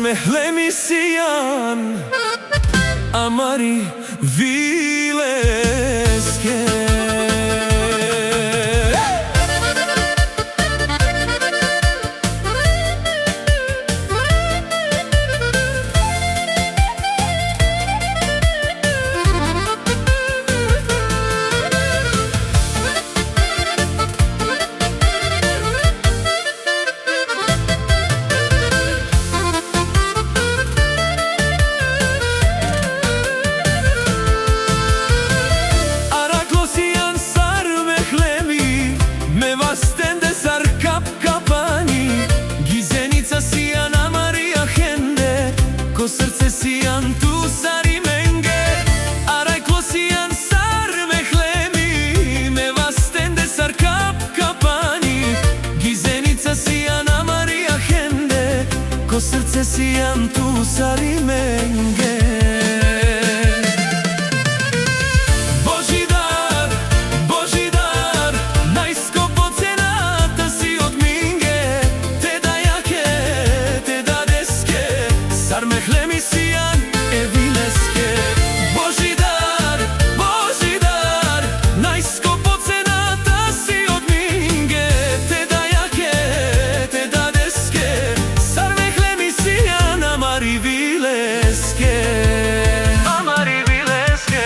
Sarmehlemisian Amari Vileske. Ko srce sijan tu sarimenge Arajklo sijan Sarmehlemi Me vastende sar kap kapani Gizenica sijan Maria Hende Ko srce sijan tu sarimenge. Sarmehlemisian Evileske. Božidar, Božidar, najskopocenata si od minge. Te dajake, te dadeske. Sarmehlemisian Amari Vileske. Amari Vileske.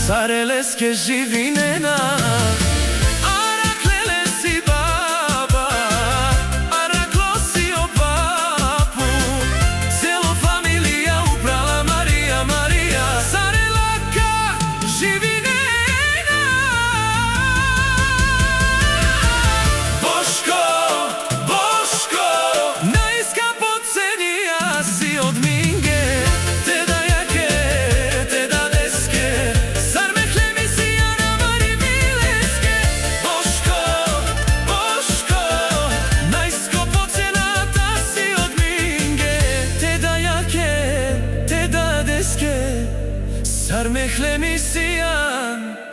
Sareleske živinena Arakele si baba Araklo si o papu Celo familija uprala Marija, Marija Sarelaka živinena Boško, Boško najskapocenija si od minge. Sarmehlemisian